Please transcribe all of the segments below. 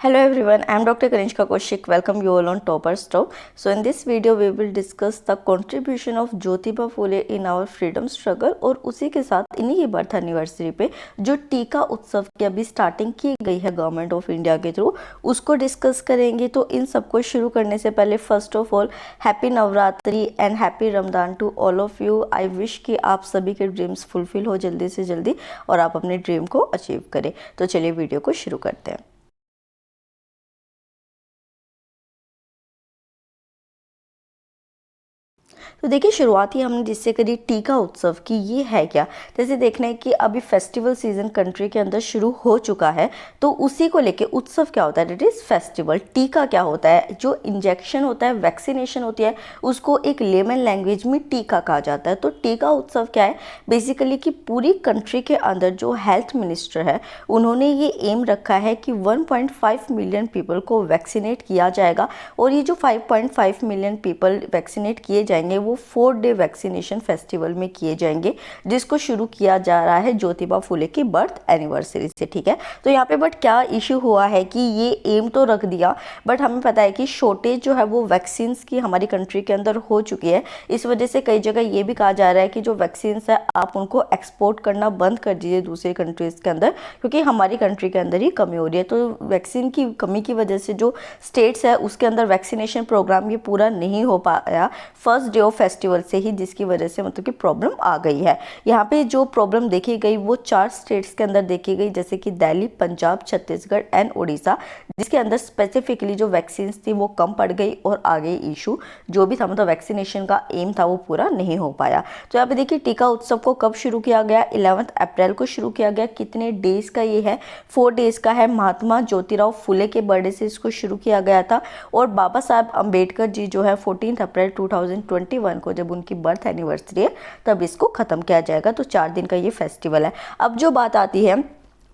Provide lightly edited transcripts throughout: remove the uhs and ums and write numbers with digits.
Hello everyone, I am Dr. Kanishka Kaushik. Welcome you all on Toppers Top. So in this video we will discuss the contribution of Jyotiba Phule in our freedom struggle और उसी के साथ इन्हीं की birth anniversary पे जो टीका उत्सव की अभी स्टार्टिंग की गई है गवर्नमेंट ऑफ इंडिया के थ्रू उसको डिस्कस करेंगे। तो इन सबको शुरू करने से पहले first of all happy Navratri and happy Ramadan to all of you. I wish कि आप सभी के ड्रीम्स फुलफिल हो जल्दी से जल्दी और आप अपने ड्रीम को अचीव करें। तो चलिए वीडियो को शुरू करते हैं। तो देखिए शुरुआत ही हमने जिससे करी टीका उत्सव की, ये है क्या, जैसे देखना है कि अभी फेस्टिवल सीजन कंट्री के अंदर शुरू हो चुका है तो उसी को लेके उत्सव क्या होता है, इट इज़ फेस्टिवल। टीका क्या होता है, जो इंजेक्शन होता है, वैक्सीनेशन होती है, उसको एक लेमन लैंग्वेज में टीका कहा जाता है। तो टीका उत्सव क्या है, बेसिकली कि पूरी कंट्री के अंदर जो हेल्थ मिनिस्टर है उन्होंने ये एम रखा है कि 1.5 मिलियन पीपल को वैक्सीनेट किया जाएगा और ये जो 5.5 मिलियन पीपल वैक्सीनेट किए जाएंगे वो 4 डे वैक्सीनेशन फेस्टिवल में किए जाएंगे, जिसको शुरू किया जा रहा है ज्योतिबा फुले की बर्थ एनिवर्सरी से। ठीक है, तो यहाँ पे बट क्या इश्यू हुआ है कि ये एम तो रख दिया बट हमें पता है कि शॉर्टेज जो है वो वैक्सीन की हमारी कंट्री के अंदर हो चुकी है। इस वजह से कई जगह ये भी कहा जा रहा है कि जो वैक्सीन है आप उनको एक्सपोर्ट करना बंद कर दीजिए दूसरी कंट्रीज़ के अंदर, क्योंकि हमारी कंट्री के अंदर ही कमी हो रही है। तो वैक्सीन की कमी की वजह से जो स्टेट्स है उसके अंदर वैक्सीनेशन प्रोग्राम ये पूरा नहीं हो पाया फर्स्ट डे ऑफ फेस्टिवल से ही, जिसकी वजह से मतलब कि प्रॉब्लम आ गई है। यहाँ पे जो प्रॉब्लम देखी गई वो 4 स्टेट्स के अंदर देखी गई, जैसे कि दिल्ली, पंजाब, छत्तीसगढ़ एंड उड़ीसा, जिसके अंदर स्पेसिफिकली जो वैक्सीन थी वो कम पड़ गई और आगे इशू जो भी था मतलब वैक्सीनेशन का एम था वो पूरा नहीं हो पाया। तो यहाँ पे देखिए टीका उत्सव को कब शुरू किया गया, 11 अप्रैल को शुरू किया गया। कितने डेज का ये है, 4 डेज का है। महात्मा ज्योतिराव फुले के बर्थडे से इसको शुरू किया गया था और बाबा साहब अम्बेडकर जी जो है 14 अप्रैल 2021 को जब उनकी बर्थ एनिवर्सरी है तब इसको ख़त्म किया जाएगा। तो 4 दिन का ये फेस्टिवल है। अब जो बात आती है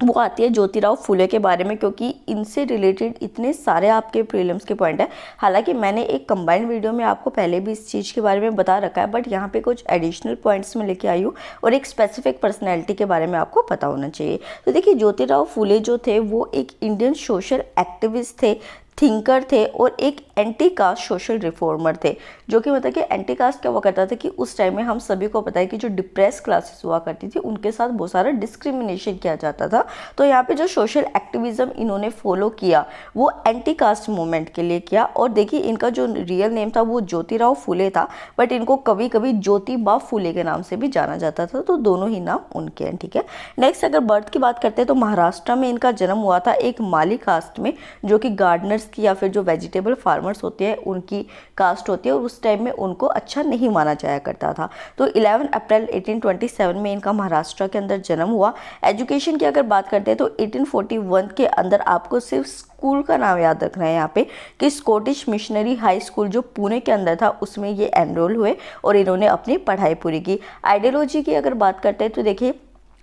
वो आती है ज्योतिराव फुले के बारे में, क्योंकि इनसे रिलेटेड इतने सारे आपके प्रीलिम्स के पॉइंट है। हालांकि मैंने एक कंबाइंड वीडियो में आपको पहले भी इस चीज़ के बारे में बता रखा है बट यहाँ पे कुछ एडिशनल पॉइंट्स में लेके आई हूँ और एक स्पेसिफिक पर्सनैलिटी के बारे में आपको पता होना चाहिए। तो देखिए ज्योतिराव फुले जो थे वो एक इंडियन सोशल एक्टिविस्ट थे, थिंकर थे और एक एंटी कास्ट सोशल रिफॉर्मर थे। जो कि मतलब कि एंटी कास्ट क्या हुआ करता था कि उस टाइम में हम सभी को पता है कि जो डिप्रेस क्लासेस हुआ करती थी उनके साथ बहुत सारा डिस्क्रिमिनेशन किया जाता था। तो यहाँ पे जो सोशल एक्टिविज्म इन्होंने फॉलो किया वो एंटी कास्ट मूवमेंट के लिए किया। और देखिए इनका जो रियल नेम था वो ज्योतिराव फुले था बट इनको कभी कभी ज्योतिबा फुले के नाम से भी जाना जाता था, तो दोनों ही नाम उनके हैं। ठीक है, नेक्स्ट अगर बर्थ की बात करते हैं तो महाराष्ट्र में इनका जन्म हुआ था एक माली कास्ट में, जो कि गार्डनर्स की या फिर जो वेजिटेबल फार्मर्स होते हैं उनकी कास्ट होती है और उस टाइम में उनको अच्छा नहीं माना जाया करता था। तो 11 अप्रैल 1827 में इनका महाराष्ट्र के अंदर जन्म हुआ। एजुकेशन की अगर बात करते हैं तो 1841 के अंदर आपको सिर्फ स्कूल का नाम याद रखना है यहाँ पे कि स्कॉटिश मिशनरी हाई स्कूल जो पुणे के अंदर था उसमें ये एनरोल हुए और इन्होंने अपनी पढ़ाई पूरी की। आइडियोलॉजी की अगर बात करते हैं तो देखिए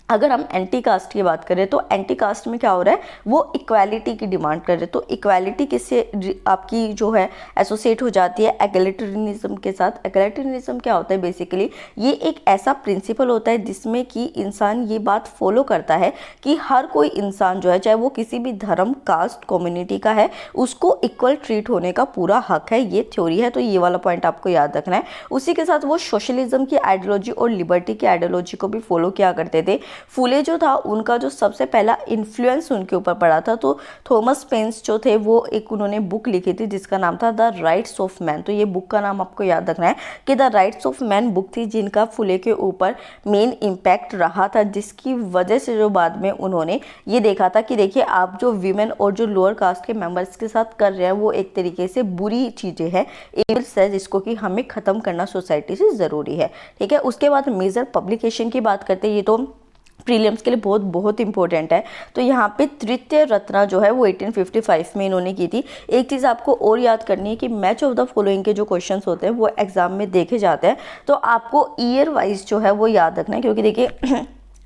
अगर हम एंटी कास्ट की बात करें तो एंटी कास्ट में क्या हो रहा है, वो इक्वालिटी की डिमांड कर रहे हैं। तो इक्वालिटी किससे आपकी जो है एसोसिएट हो जाती है, एगलिटरियनिज्म के साथ। एगलिटरियनिज्म क्या होता है, बेसिकली ये एक ऐसा प्रिंसिपल होता है जिसमें कि इंसान ये बात फॉलो करता है कि हर कोई इंसान जो है चाहे वो किसी भी धर्म, कास्ट, कम्युनिटी का है, उसको इक्वल ट्रीट होने का पूरा हक है। ये थ्योरी है, तो ये वाला पॉइंट आपको याद रखना है। उसी के साथ वो सोशलिज्म की आइडियोलॉजी और लिबर्टी की आइडियोलॉजी को भी फॉलो किया करते थे। फुले जो था उनका जो सबसे पहला इन्फ्लुएंस उनके ऊपर पड़ा था तो थॉमस पेन्स जो थे वो एक उन्होंने बुक लिखी थी जिसका नाम था द राइट्स ऑफ मैन। तो ये बुक का नाम आपको याद रखना है कि the rights of man book थी जिनका फुले के ऊपर मेन इम्पैक्ट रहा था, जिसकी वजह से जो बाद में उन्होंने ये देखा था कि देखिए आप जो वीमेन और जो लोअर कास्ट के मेंबर्स के साथ कर रहे हैं वो एक तरीके से बुरी चीज़ें हैं, इविल्स है, जिसको कि हमें ख़त्म करना सोसाइटी से ज़रूरी है। ठीक है, उसके बाद मेजर पब्लिकेशन की बात करते हैं, ये तो प्रीलिम्स के लिए बहुत बहुत इंपॉर्टेंट है। तो यहाँ पे तृतीय रत्ना जो है वो 1855 में इन्होंने की थी। एक चीज़ आपको और याद करनी है कि मैच ऑफ द फॉलोइंग के जो क्वेश्चंस होते हैं वो एग्जाम में देखे जाते हैं, तो आपको ईयर वाइज जो है वो याद रखना है, क्योंकि देखिए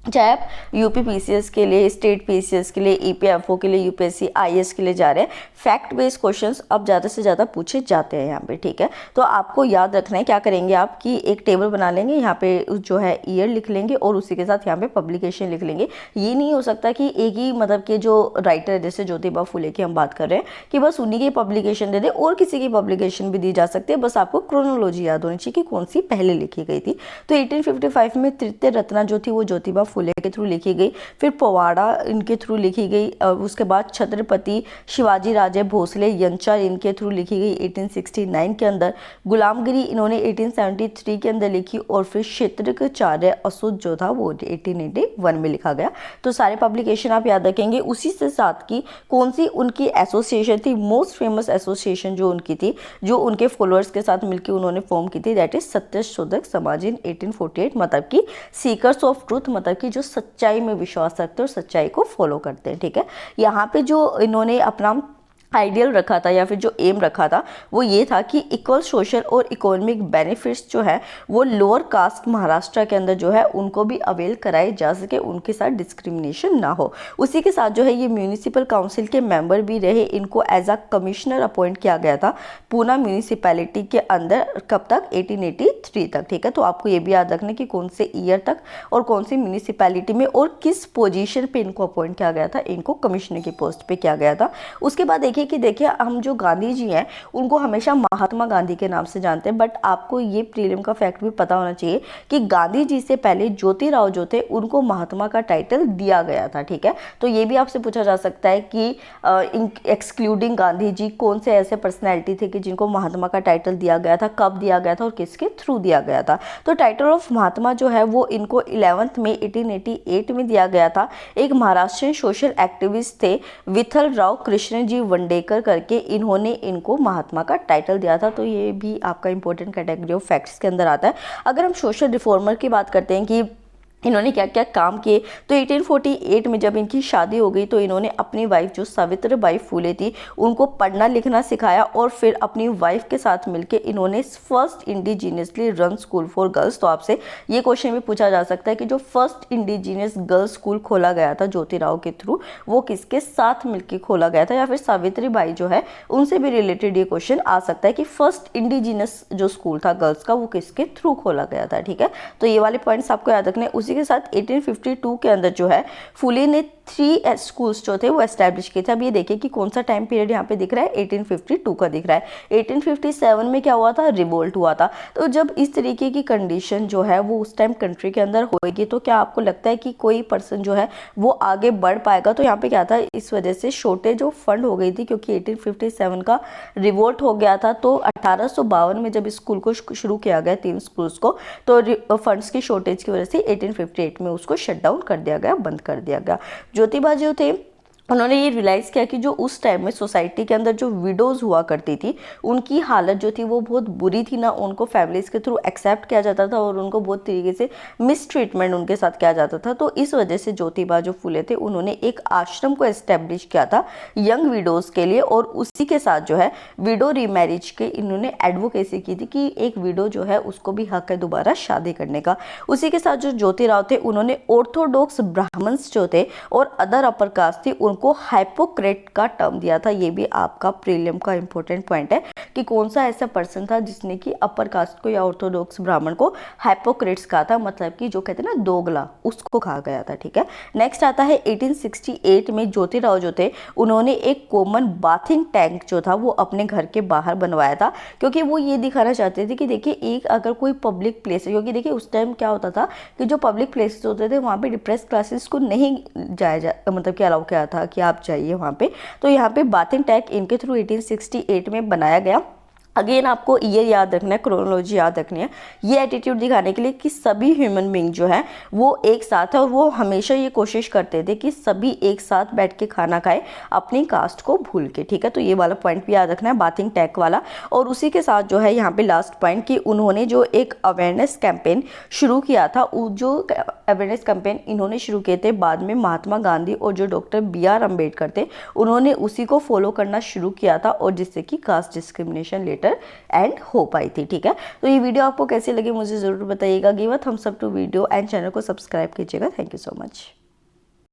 चाहे आप यूपी पीसीएस के लिए, स्टेट पीसीएस के लिए, ईपीएफओ के लिए, यूपीएससी आईएएस के लिए जा रहे हैं, फैक्ट बेस्ड क्वेश्चंस अब ज़्यादा से ज़्यादा पूछे जाते हैं यहाँ पे, ठीक है। तो आपको याद रखना है, क्या करेंगे आप कि एक टेबल बना लेंगे, यहाँ पे जो है ईयर लिख लेंगे और उसी के साथ यहाँ पे पब्लिकेशन लिख लेंगे। ये नहीं हो सकता कि एक ही मतलब कि जो राइटर है, जैसे ज्योतिबा फुले की हम बात कर रहे हैं, कि बस उन्हीं की पब्लिकेशन दे दे और किसी की पब्लिकेशन भी दी जा सकती है, बस आपको क्रोनोलॉजी याद होनी चाहिए कि कौन सी पहले लिखी गई थी। तो 1855 में तृतीय रत्ना जो थी वो ज्योतिबा फुले के थ्रू लिखी गई, फिर पवाड़ा इनके थ्रू लिखी गई, उसके बाद छत्रपति शिवाजी राजे भोसले यंचा इनके थ्रू लिखी गई 1869 के अंदर, गुलामगिरी इन्होंने 1873 के अंदर लिखी, और फिर क्षेत्रचार्य असुद जो था वो 1881 में लिखा गया। तो सारे पब्लिकेशन आप याद रखेंगे। उसी से साथ की कौन सी उनकी एसोसिएशन थी, मोस्ट फेमस एसोसिएशन जो उनकी थी, जो उनके फॉलोअर्स के साथ मिलकर उन्होंने फॉर्म की थी, दैट इज सत्यशोधक समाज इन 1848, मतलब कि सीकर्स ऑफ ट्रूथ, मतलब कि जो सच्चाई में विश्वास रखते हैं और सच्चाई को फॉलो करते हैं, ठीक है। यहाँ पे जो इन्होंने अपना आइडियल रखा था या फिर जो एम रखा था वो ये था कि इक्वल सोशल और इकोनॉमिक बेनिफिट्स जो है वो लोअर कास्ट महाराष्ट्र के अंदर जो है उनको भी अवेल कराए जा सके, उनके साथ डिस्क्रिमिनेशन ना हो। उसी के साथ जो है ये म्यूनिसिपल काउंसिल के मेंबर भी रहे, इनको एज अ कमिश्नर अपॉइंट किया गया था पूना म्यूनिसिपैलिटी के अंदर, कब तक, 1883 तक, ठीक है। तो आपको ये भी याद रखना कि कौन से ईयर तक और कौन सी म्यूनिसिपैलिटी में और किस पोजीशन पे इनको अपॉइंट किया गया था, इनको कमिश्नर की पोस्ट पे किया गया था। उसके बाद देखिए हम जो गांधी जी हैं उनको हमेशा महात्मा गांधी के नाम से जानते हैं, बट आपको ये प्रीलिम का फैक्ट भी पता होना चाहिए कि गांधी जी से पहले ज्योतिराव जो थे उनको महात्मा का टाइटल दिया गया था, ठीक है। तो ये भी आपसे पूछा जा सकता है कि एक्सक्लूडिंग गांधी जी कौन से ऐसे पर्सनैलिटी थे कि जिनको महात्मा का टाइटल दिया गया था, कब दिया गया था और किसके थ्रू दिया गया था। तो टाइटल ऑफ महात्मा जो है वो इनको 11 मई 1888 में दिया गया था। एक महाराष्ट्रियन सोशल एक्टिविस्ट थे विठल राव कृष्ण जी वंडेकर करके, इन्होंने इनको महात्मा का टाइटल दिया था। तो ये भी आपका इंपॉर्टेंट कैटेगरी ऑफ फैक्ट्स के अंदर आता है। अगर हम सोशल रिफॉर्मर की बात करते हैं कि इन्होंने क्या क्या काम किए, तो 1848 में जब इनकी शादी हो गई तो इन्होंने अपनी वाइफ जो सावित्रीबाई फुले थी उनको पढ़ना लिखना सिखाया, और फिर अपनी वाइफ के साथ मिलकर इन्होंने first indigenously run school for girls. तो आपसे ये क्वेश्चन भी पूछा जा सकता है कि जो फर्स्ट इंडिजीनियस गर्ल्स स्कूल खोला गया था ज्योतिराव के थ्रू, वो किसके साथ मिलकर खोला गया था, या फिर सावित्रीबाई जो है उनसे भी रिलेटेड ये क्वेश्चन आ सकता है कि फर्स्ट इंडिजीनियस जो स्कूल था गर्ल्स का वो किसके थ्रू खोला गया था, ठीक है। तो ये वाले पॉइंट्स आपको याद रखने। उसी के साथ 1852 के अंदर जो है फुले ने 3 स्कूल्स जो थे वो एस्टैब्लिश किए थे। अब ये देखिए कि कौन सा टाइम पीरियड यहाँ पे दिख रहा है, 1852 का दिख रहा है। 1857 में क्या हुआ था, रिवोल्ट हुआ था। तो जब इस तरीके की कंडीशन जो है वो उस टाइम कंट्री के अंदर होएगी, तो क्या आपको लगता है कि कोई पर्सन जो है वो आगे बढ़ पाएगा। तो यहाँ पे क्या था, इस वजह से शॉर्टेज ऑफ फंड हो गई थी, क्योंकि 1857 का रिवोल्ट हो गया था। तो 1852 में जब स्कूल को शुरू किया गया 3 स्कूल्स को, तो फंड्स की शॉर्टेज की वजह से 1858 में उसको शट डाउन कर दिया गया, बंद कर दिया गया। ज्योतिबा जो थे उन्होंने ये रियलाइज़ किया कि जो उस टाइम में सोसाइटी के अंदर जो विडोज़ हुआ करती थी उनकी हालत जो थी वो बहुत बुरी थी ना, उनको फैमिलीज़ के थ्रू एक्सेप्ट किया जाता था और उनको बहुत तरीके से मिस ट्रीटमेंट उनके साथ किया जाता था। तो इस वजह से ज्योतिबा जो फुले थे उन्होंने एक आश्रम को एस्टेब्लिश किया था यंग विडोज़ के लिए, और उसी के साथ जो है विडो रीमैरिज के इन्होंने एडवोकेसी की थी कि एक विडो जो है उसको भी हक है दोबारा शादी करने का। उसी के साथ जो ज्योतिराव थे उन्होंने ऑर्थोडॉक्स ब्राह्मण्स जो थे और अदर अपर कास्ट थी उनको हाइपोक्रेट का टर्म दिया था। ये भी आपका प्रीलिम का इंपॉर्टेंट पॉइंट है कि कौन सा ऐसा पर्सन था जिसने कि अपर कास्ट को या ऑर्थोडॉक्स ब्राह्मण को हाइपोक्रेट्स कहा था, मतलब कि जो कहते हैं ना दोगला, उसको कहा गया था, ठीक है। नेक्स्ट आता है 1868 में ज्योतिराव जो थे उन्होंने एक कॉमन बाथिंग टैंक जो था वो अपने घर के बाहर बनवाया था, क्योंकि वो ये दिखाना चाहते थे कि देखिए एक अगर कोई पब्लिक प्लेस है, क्योंकि देखिए उस टाइम क्या होता था कि जो पब्लिक प्लेसेस होते थे वहाँ पे डिप्रेस क्लासेस को नहीं जाया मतलब कि अलाउ किया था कि आप जाइए वहाँ पे। तो यहाँ पे बाथिंग टैंक इनके थ्रू 1868 में बनाया गया। अगेन आपको ईयर याद रखना है, क्रोनोलॉजी याद रखनी है, ये एटीट्यूड दिखाने के लिए कि सभी ह्यूमन बींग जो है वो एक साथ है, और वो हमेशा ये कोशिश करते थे कि सभी एक साथ बैठ के खाना खाए अपनी कास्ट को भूल के, ठीक है। तो ये वाला पॉइंट भी याद रखना है, बाथिंग टैंक वाला। और उसी के साथ जो है यहाँ पे लास्ट पॉइंट कि उन्होंने जो एक अवेयरनेस कैंपेन शुरू किया था, जो अवेयरनेस कैंपेन इन्होंने शुरू किए थे बाद में महात्मा गांधी और जो डॉक्टर BR अम्बेडकर थे उन्होंने उसी को फॉलो करना शुरू किया था, और जिससे कि कास्ट डिस्क्रिमिनेशन थिएटर एंड हो पाई थी। ठीक है, तो ये वीडियो आपको कैसी लगी मुझे ज़रूर बताइएगा। Give a thumbs up to video and channel को सब्सक्राइब कीजिएगा। Thank you so much.